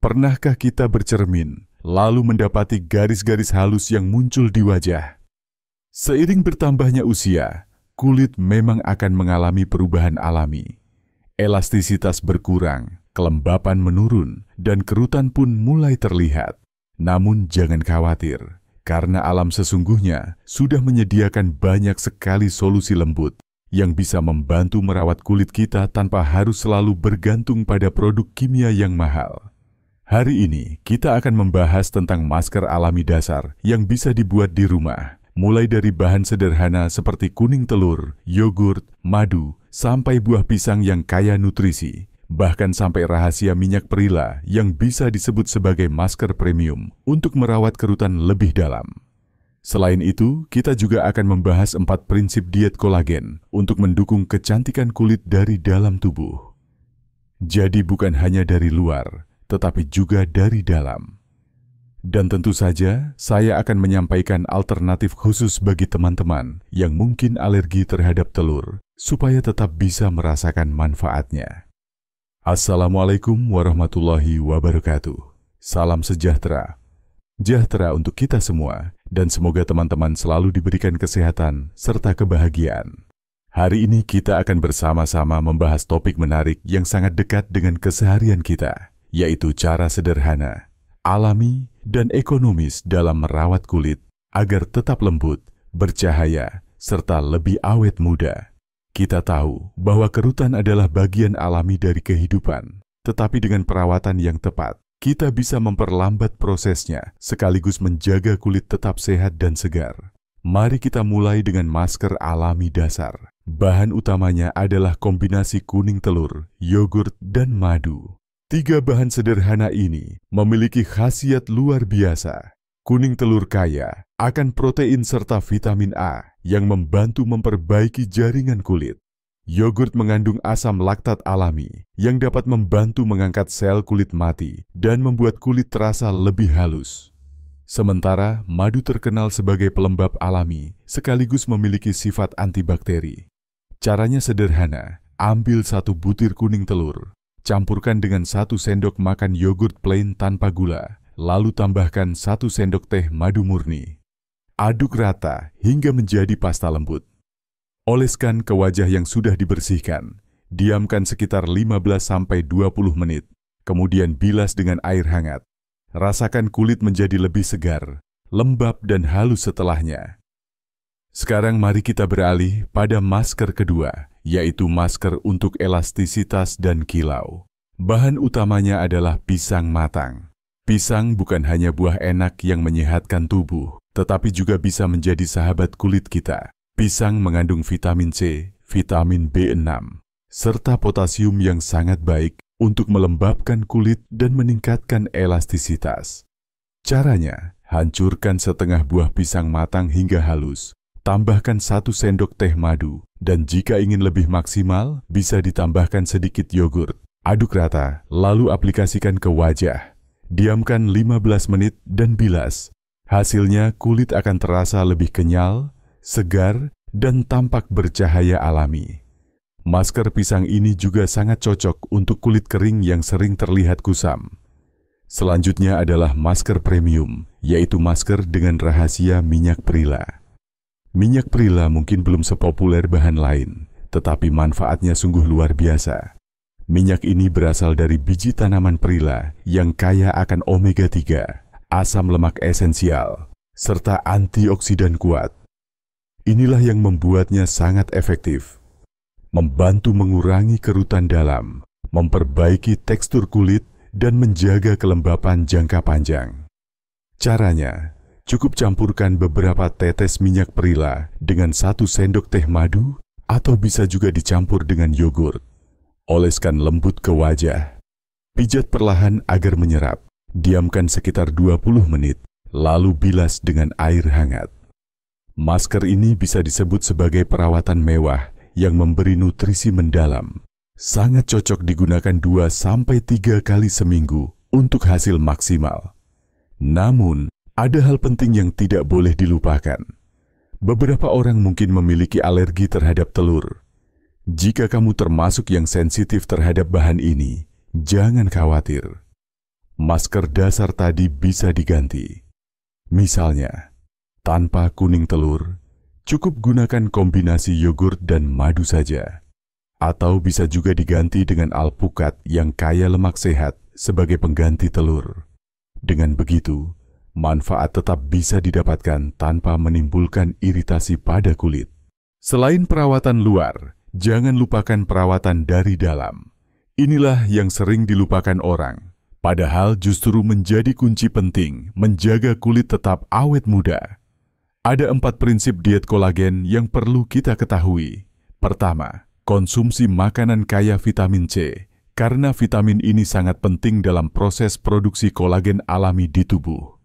Pernahkah kita bercermin, lalu mendapati garis-garis halus yang muncul di wajah? Seiring bertambahnya usia, kulit memang akan mengalami perubahan alami. Elastisitas berkurang, kelembapan menurun, dan kerutan pun mulai terlihat. Namun jangan khawatir, karena alam sesungguhnya sudah menyediakan banyak sekali solusi lembut yang bisa membantu merawat kulit kita tanpa harus selalu bergantung pada produk kimia yang mahal. Hari ini kita akan membahas tentang masker alami dasar yang bisa dibuat di rumah, mulai dari bahan sederhana seperti kuning telur, yogurt, madu, sampai buah pisang yang kaya nutrisi, bahkan sampai rahasia minyak perila yang bisa disebut sebagai masker premium untuk merawat kerutan lebih dalam. Selain itu, kita juga akan membahas 4 prinsip diet kolagen untuk mendukung kecantikan kulit dari dalam tubuh. Jadi bukan hanya dari luar, tetapi juga dari dalam. Dan tentu saja, saya akan menyampaikan alternatif khusus bagi teman-teman yang mungkin alergi terhadap telur, supaya tetap bisa merasakan manfaatnya. Assalamualaikum warahmatullahi wabarakatuh. Salam sejahtera. Sejahtera untuk kita semua, dan semoga teman-teman selalu diberikan kesehatan serta kebahagiaan. Hari ini kita akan bersama-sama membahas topik menarik yang sangat dekat dengan keseharian kita, yaitu cara sederhana, alami, dan ekonomis dalam merawat kulit agar tetap lembut, bercahaya, serta lebih awet muda. Kita tahu bahwa kerutan adalah bagian alami dari kehidupan, tetapi dengan perawatan yang tepat, kita bisa memperlambat prosesnya sekaligus menjaga kulit tetap sehat dan segar. Mari kita mulai dengan masker alami dasar. Bahan utamanya adalah kombinasi kuning telur, yogurt, dan madu. 3 bahan sederhana ini memiliki khasiat luar biasa. Kuning telur kaya akan protein serta vitamin A yang membantu memperbaiki jaringan kulit. Yogurt mengandung asam laktat alami yang dapat membantu mengangkat sel kulit mati dan membuat kulit terasa lebih halus. Sementara madu terkenal sebagai pelembab alami sekaligus memiliki sifat antibakteri. Caranya sederhana, ambil 1 butir kuning telur. Campurkan dengan 1 sendok makan yogurt plain tanpa gula, lalu tambahkan 1 sendok teh madu murni. Aduk rata hingga menjadi pasta lembut. Oleskan ke wajah yang sudah dibersihkan. Diamkan sekitar 15-20 menit, kemudian bilas dengan air hangat. Rasakan kulit menjadi lebih segar, lembab dan halus setelahnya. Sekarang mari kita beralih pada masker kedua, yaitu masker untuk elastisitas dan kilau. Bahan utamanya adalah pisang matang. Pisang bukan hanya buah enak yang menyehatkan tubuh, tetapi juga bisa menjadi sahabat kulit kita. Pisang mengandung vitamin C, vitamin B6, serta potasium yang sangat baik untuk melembabkan kulit dan meningkatkan elastisitas. Caranya, hancurkan setengah buah pisang matang hingga halus. Tambahkan 1 sendok teh madu, dan jika ingin lebih maksimal, bisa ditambahkan sedikit yogurt. Aduk rata, lalu aplikasikan ke wajah. Diamkan 15 menit dan bilas. Hasilnya kulit akan terasa lebih kenyal, segar, dan tampak bercahaya alami. Masker pisang ini juga sangat cocok untuk kulit kering yang sering terlihat kusam. Selanjutnya adalah masker premium, yaitu masker dengan rahasia minyak perila. Minyak perila mungkin belum sepopuler bahan lain, tetapi manfaatnya sungguh luar biasa. Minyak ini berasal dari biji tanaman perila yang kaya akan omega-3, asam lemak esensial, serta antioksidan kuat. Inilah yang membuatnya sangat efektif, membantu mengurangi kerutan dalam, memperbaiki tekstur kulit, dan menjaga kelembapan jangka panjang. Caranya, cukup campurkan beberapa tetes minyak perila dengan 1 sendok teh madu atau bisa juga dicampur dengan yogurt. Oleskan lembut ke wajah. Pijat perlahan agar menyerap. Diamkan sekitar 20 menit, lalu bilas dengan air hangat. Masker ini bisa disebut sebagai perawatan mewah yang memberi nutrisi mendalam. Sangat cocok digunakan 2-3 kali seminggu untuk hasil maksimal. Namun, ada hal penting yang tidak boleh dilupakan. Beberapa orang mungkin memiliki alergi terhadap telur. Jika kamu termasuk yang sensitif terhadap bahan ini, jangan khawatir. masker dasar tadi bisa diganti. Misalnya, tanpa kuning telur, cukup gunakan kombinasi yogurt dan madu saja. Atau bisa juga diganti dengan alpukat yang kaya lemak sehat sebagai pengganti telur. Dengan begitu, manfaat tetap bisa didapatkan tanpa menimbulkan iritasi pada kulit. Selain perawatan luar, jangan lupakan perawatan dari dalam. Inilah yang sering dilupakan orang. Padahal justru menjadi kunci penting menjaga kulit tetap awet muda. Ada 4 prinsip diet kolagen yang perlu kita ketahui. Pertama, konsumsi makanan kaya vitamin C, karena vitamin ini sangat penting dalam proses produksi kolagen alami di tubuh.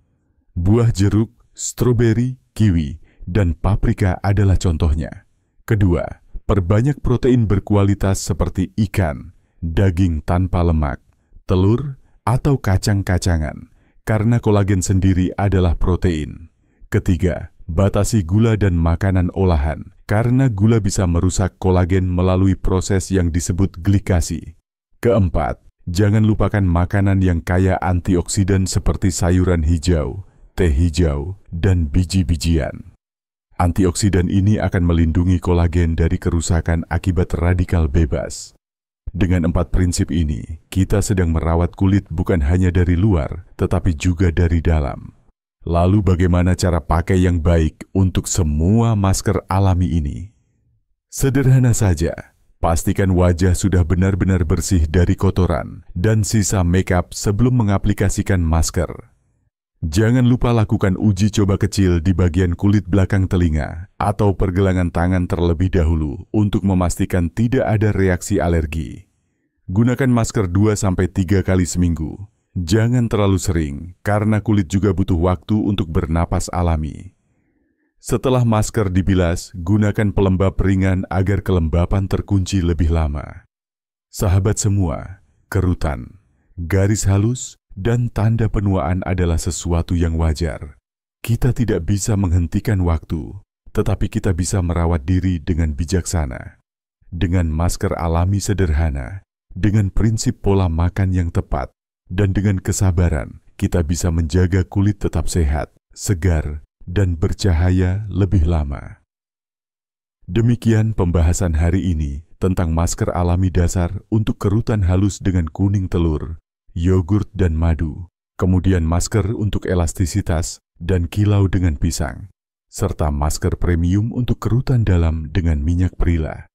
Buah jeruk, stroberi, kiwi, dan paprika adalah contohnya. Kedua, perbanyak protein berkualitas seperti ikan, daging tanpa lemak, telur, atau kacang-kacangan, karena kolagen sendiri adalah protein. Ketiga, batasi gula dan makanan olahan, karena gula bisa merusak kolagen melalui proses yang disebut glikasi. Keempat, jangan lupakan makanan yang kaya antioksidan seperti sayuran hijau, teh hijau, dan biji-bijian. Antioksidan ini akan melindungi kolagen dari kerusakan akibat radikal bebas. Dengan 4 prinsip ini, kita sedang merawat kulit bukan hanya dari luar, tetapi juga dari dalam. Lalu bagaimana cara pakai yang baik untuk semua masker alami ini? Sederhana saja, pastikan wajah sudah benar-benar bersih dari kotoran dan sisa makeup sebelum mengaplikasikan masker. Jangan lupa lakukan uji coba kecil di bagian kulit belakang telinga atau pergelangan tangan terlebih dahulu untuk memastikan tidak ada reaksi alergi. Gunakan masker 2-3 kali seminggu. Jangan terlalu sering, karena kulit juga butuh waktu untuk bernapas alami. Setelah masker dibilas, gunakan pelembab ringan agar kelembapan terkunci lebih lama. Sahabat semua, kerutan, garis halus, dan tanda penuaan adalah sesuatu yang wajar. Kita tidak bisa menghentikan waktu, tetapi kita bisa merawat diri dengan bijaksana. Dengan masker alami sederhana, dengan prinsip pola makan yang tepat, dan dengan kesabaran, kita bisa menjaga kulit tetap sehat, segar, dan bercahaya lebih lama. Demikian pembahasan hari ini tentang masker alami dasar untuk kerutan halus dengan kuning telur, yogurt dan madu, kemudian masker untuk elastisitas dan kilau dengan pisang, serta masker premium untuk kerutan dalam dengan minyak perila.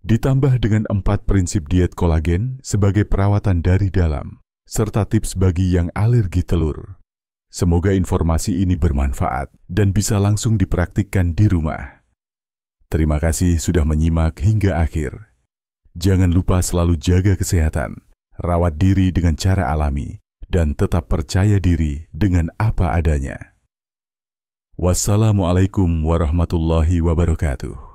Ditambah dengan 4 prinsip diet kolagen sebagai perawatan dari dalam, serta tips bagi yang alergi telur. Semoga informasi ini bermanfaat dan bisa langsung dipraktikkan di rumah. Terima kasih sudah menyimak hingga akhir. Jangan lupa selalu jaga kesehatan, rawat diri dengan cara alami, dan tetap percaya diri dengan apa adanya. Wassalamualaikum warahmatullahi wabarakatuh.